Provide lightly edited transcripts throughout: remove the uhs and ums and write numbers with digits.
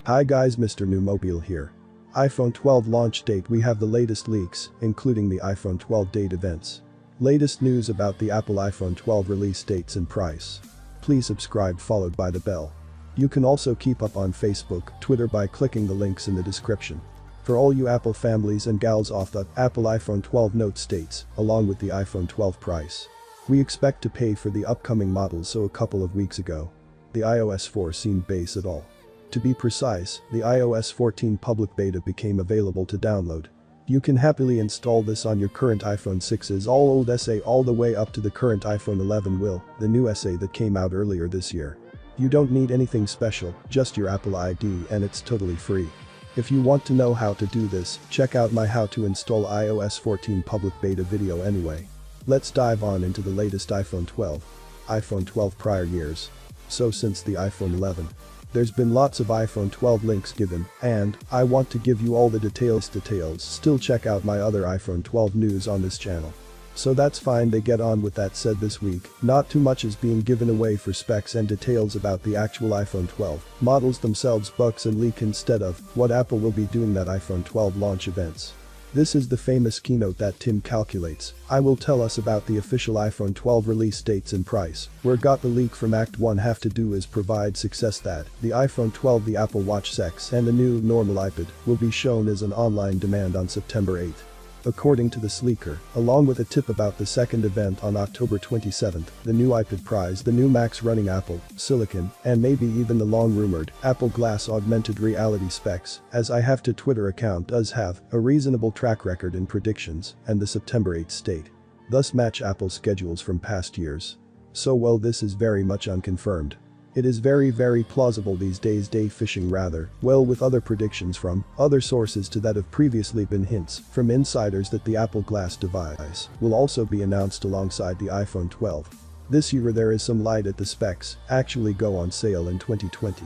Hi guys, Mr. New Mobile here. iPhone 12 launch date. We have the latest leaks, including the iPhone 12 date events. Latest news about the Apple iPhone 12 release dates and price. Please subscribe followed by the bell. You can also keep up on Facebook, Twitter by clicking the links in the description. For all you Apple families and gals off the Apple iPhone 12 note states, along with the iPhone 12 price. We expect to pay for the upcoming models, so a couple of weeks ago. The iOS 4 seemed base at all. To be precise, the iOS 14 public beta became available to download. You can happily install this on your current iPhone 6's all old SA all the way up to the current iPhone 11 the new SA that came out earlier this year. You don't need anything special, just your Apple ID, and it's totally free. If you want to know how to do this, check out my how to install iOS 14 public beta video anyway. Let's dive on into the latest iPhone 12. iPhone 12 prior years. So since the iPhone 11. There's been lots of iPhone 12 links given, and I want to give you all the details. Still check out my other iPhone 12 news on this channel. So that's fine, they get on with that said this week. Not too much is being given away for specs and details about the actual iPhone 12 models themselves, bugs and leak instead of what Apple will be doing at iPhone 12 launch events. This is the famous keynote that Tim calculates. I will tell us about the official iPhone 12 release dates and price. Where got the leak from Act 1 have to do is provide success that the iPhone 12, the Apple Watch 6 and the new normal iPad will be shown as an online demand on September 8. According to the Sleeker, along with a tip about the second event on October 27, the new iPad prize, the new Macs running Apple Silicon, and maybe even the long-rumored Apple Glass augmented reality specs, as I have to Twitter account does have a reasonable track record in predictions, and the September 8 state. Thus match Apple's schedules from past years. So well, this is very much unconfirmed. It is very plausible these days, day fishing rather, well, with other predictions from other sources to that have previously been hints from insiders that the Apple Glass device will also be announced alongside the iPhone 12. This year there is some light at the specs actually go on sale in 2020.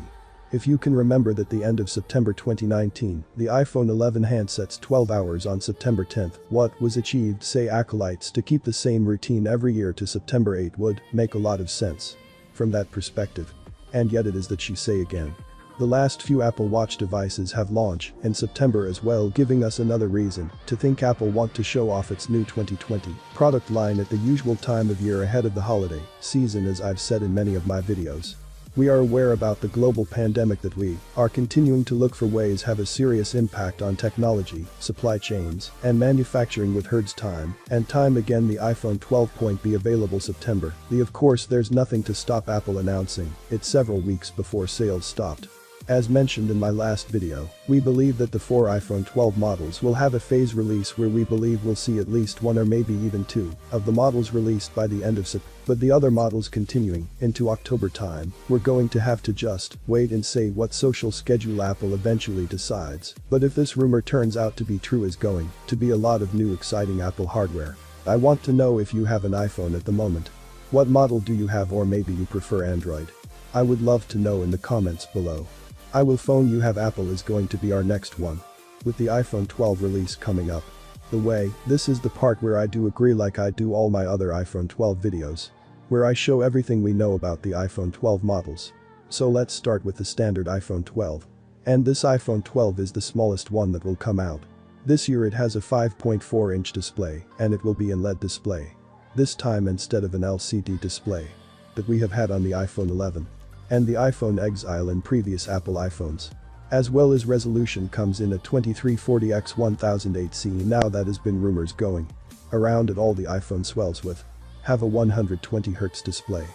If you can remember that the end of September 2019, the iPhone 11 handsets 12 hours on September 10, what was achieved, say acolytes, to keep the same routine every year to September 8 would make a lot of sense. From that perspective. And yet it is that she say again. The last few Apple Watch devices have launched in September as well, giving us another reason to think Apple want to show off its new 2020 product line at the usual time of year ahead of the holiday season. As I've said in many of my videos, we are aware about the global pandemic that we are continuing to look for ways have a serious impact on technology, supply chains, and manufacturing with herds time and time again. The iPhone 12 point be available September. Of course there's nothing to stop Apple announcing it several weeks before sales stopped. As mentioned in my last video, we believe that the 4 iPhone 12 models will have a phase release where we believe we'll see at least 1 or maybe even 2 of the models released by the end of September, but the other models continuing into October time. We're going to have to just wait and see what social schedule Apple eventually decides, but if this rumor turns out to be true, is going to be a lot of new exciting Apple hardware. I want to know if you have an iPhone at the moment. What model do you have, or maybe you prefer Android? I would love to know in the comments below. I will phone you have. Apple is going to be our next one. With the iPhone 12 release coming up. The way, this is the part where I do agree, like I do all my other iPhone 12 videos. Where I show everything we know about the iPhone 12 models. So let's start with the standard iPhone 12. And this iPhone 12 is the smallest one that will come out. This year it has a 5.4-inch display, and it will be in LED display. This time instead of an LCD display that we have had on the iPhone 11. And the iPhone Exile in previous Apple iPhones. As well as resolution comes in at 2340x1008c. Now that has been rumors going around at all the iPhone swells with have a 120Hz display.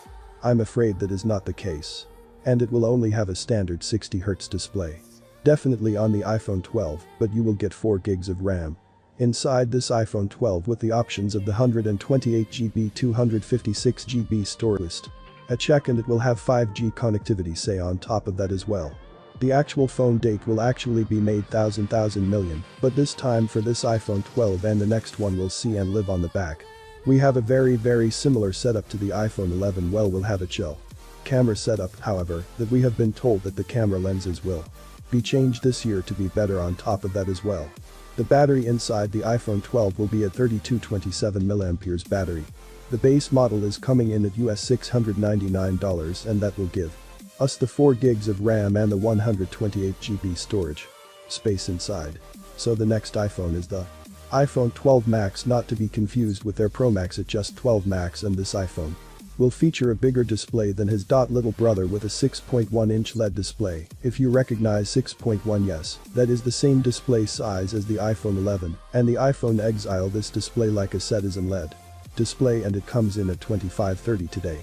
I'm afraid that is not the case. And it will only have a standard 60Hz display. Definitely on the iPhone 12, but you will get 4 gigs of RAM. Inside this iPhone 12 with the options of the 128GB 256GB storage list. A check, and it will have 5G connectivity say on top of that as well. The actual phone date will actually be made thousand million, but this time for this iPhone 12 and the next one we'll see and live on the back. We have a very similar setup to the iPhone 11. Well, we'll have a chill camera setup, however, that we have been told that the camera lenses will be changed this year to be better on top of that as well. The battery inside the iPhone 12 will be a 3227 mAh battery. The base model is coming in at $699, and that will give Us the 4 gigs of RAM and the 128 GB storage. Space inside. So the next iPhone is the iPhone 12 Max, not to be confused with their Pro Max. At just 12 Max, and this iPhone will feature a bigger display than his little brother with a 6.1-inch LED display. If you recognize 6.1, yes, that is the same display size as the iPhone 11 and the iPhone Exile. This display, like I said, is an LED display, and it comes in at 2530 today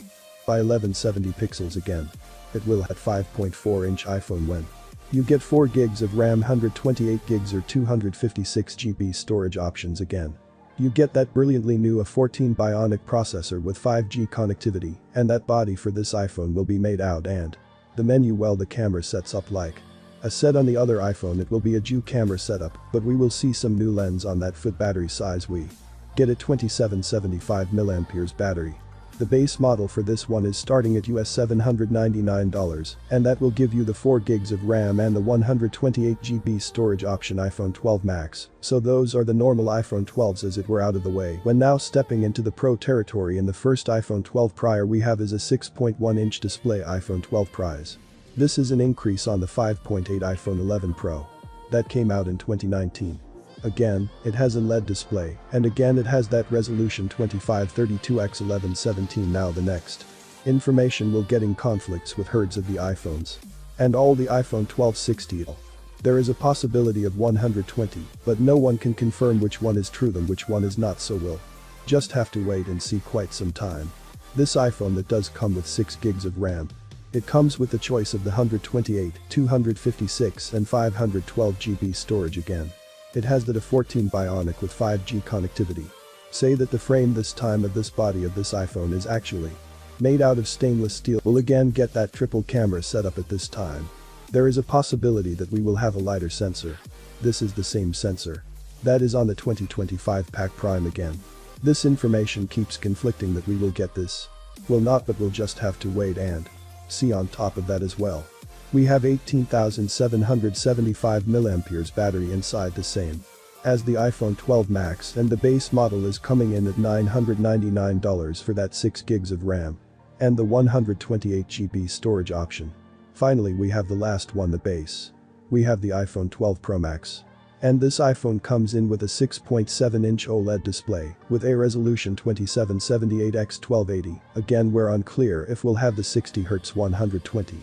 by 1170 pixels again. It will have 5.4-inch iPhone when you get 4 gigs of RAM, 128 gigs or 256 GB storage options again. You get that brilliantly new A14 Bionic processor with 5G connectivity, and that body for this iPhone will be made out, and the menu, well, the camera sets up like I said on the other iPhone. It will be a dual camera setup, but we will see some new lens on that foot. Battery size, we get a 2775 mAh battery. The base model for this one is starting at $799, and that will give you the 4 gigs of RAM and the 128 GB storage option iPhone 12 Max. So those are the normal iPhone 12s, as it were, out of the way. When now stepping into the Pro territory, in the first iPhone 12 Pro we have is a 6.1-inch display iPhone 12 Pro. This is an increase on the 5.8 iPhone 11 Pro that came out in 2019. Again, it has a LED display, and again it has that resolution 2532x1117. Now the next information will get in conflicts with herds of the iPhones and all the iPhone 12 60. There is a possibility of 120, but no one can confirm which one is true and which one is not, so we'll just have to wait and see quite some time. This iPhone that does come with 6 gigs of RAM. It comes with the choice of the 128, 256 and 512 GB storage again. It has the A14 Bionic with 5G connectivity. Say that the frame this time of this body of this iPhone is actually made out of stainless steel. We'll again get that triple camera setup at this time. There is a possibility that we will have a LiDAR sensor. This is the same sensor that is on the 2025 Pac Prime again. This information keeps conflicting that we will get this. Will not, but we'll just have to wait and see. On top of that as well, we have 18,775 mAh battery inside, the same as the iPhone 12 Max, and the base model is coming in at $999 for that 6 gigs of RAM and the 128 GB storage option. Finally, we have the last one, the base. We have the iPhone 12 Pro Max. And this iPhone comes in with a 6.7-inch OLED display with a resolution 2778x1280. Again, we're unclear if we'll have the 60Hz 120.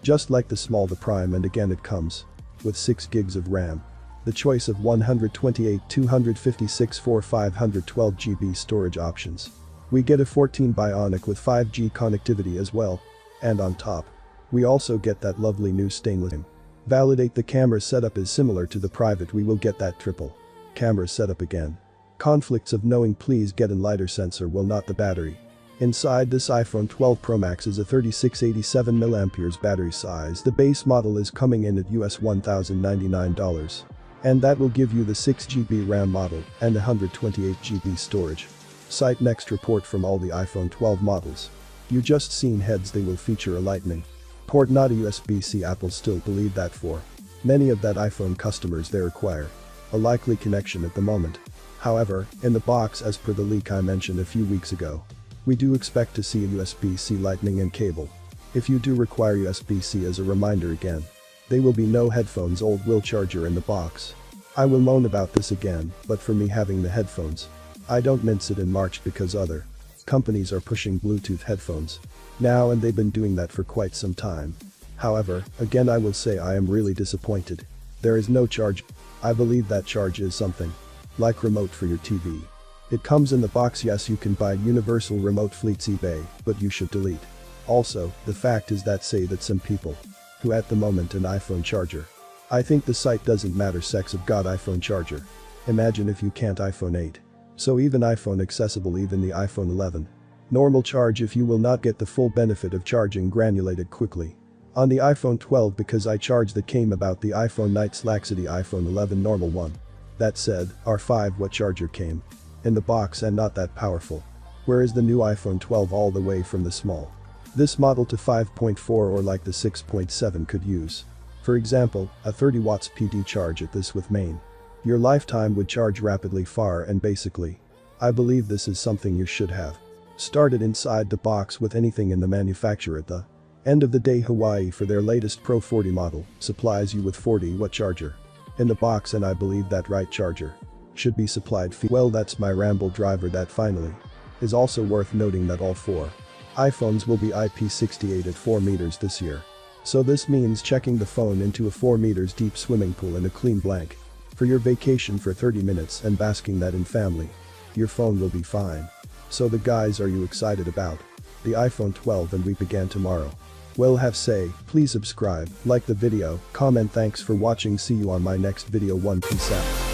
Just like the Prime, and again it comes with 6 gigs of RAM. The choice of 128, 256 or 512 GB storage options. We get a 14 Bionic with 5G connectivity as well. And on top, we also get that lovely new stainless. Validate the camera setup is similar to the private. We will get that triple camera setup again. Conflicts of knowing, please get a LiDAR sensor, will not the battery. Inside this iPhone 12 Pro Max is a 3687 mAh battery size. The base model is coming in at $1,099. And that will give you the 6 GB RAM model and 128 GB storage. Cite next report from all the iPhone 12 models. You just seen heads, they will feature a Lightning port, not a USB-C. Apple still believe that for many of that iPhone customers they require a likely connection at the moment. However, in the box, as per the leak I mentioned a few weeks ago, we do expect to see a USB-C Lightning and cable. If you do require USB-C, as a reminder again, there will be no headphones old will charger in the box. I will moan about this again, but for me having the headphones, I don't mince it in March because other companies are pushing Bluetooth headphones now, and they've been doing that for quite some time. However, again I will say I am really disappointed. There is no charge. I believe that charge is something like remote for your TV. It comes in the box. Yes, you can buy universal remote fleets eBay, but you should delete. Also, the fact is that say that some people who at the moment an iPhone charger. I think the site doesn't matter sex of God iPhone charger. Imagine if you can't iPhone 8. So even iPhone accessible, even the iPhone 11. Normal charge if you will not get the full benefit of charging granulated quickly. On the iPhone 12 because I charge that came about the iPhone 9/Laxity iPhone 11 normal one. That said, our 5-watt charger came in the box and not that powerful. Whereas the new iPhone 12 all the way from the small this model to 5.4 or like the 6.7 could use. For example, a 30 watts PD charge at this with main. Your lifetime would charge rapidly far, and basically, I believe this is something you should have started inside the box with anything in the manufacturer at the End of the day Hawaii for their latest Pro 40 model supplies you with 40-watt charger. In the box, and I believe that right charger should be supplied well, that's my ramble driver. That finally is also worth noting that all 4 iPhones will be IP68 at 4 meters this year. So this means checking the phone into a 4 meters deep swimming pool in a clean blank for your vacation for 30 minutes and basking that in family. Your phone will be fine. So the guys, are you excited about the iPhone 12 and we began tomorrow? Well, have say, please subscribe, like the video, comment. Thanks for watching. See you on my next video. Peace out.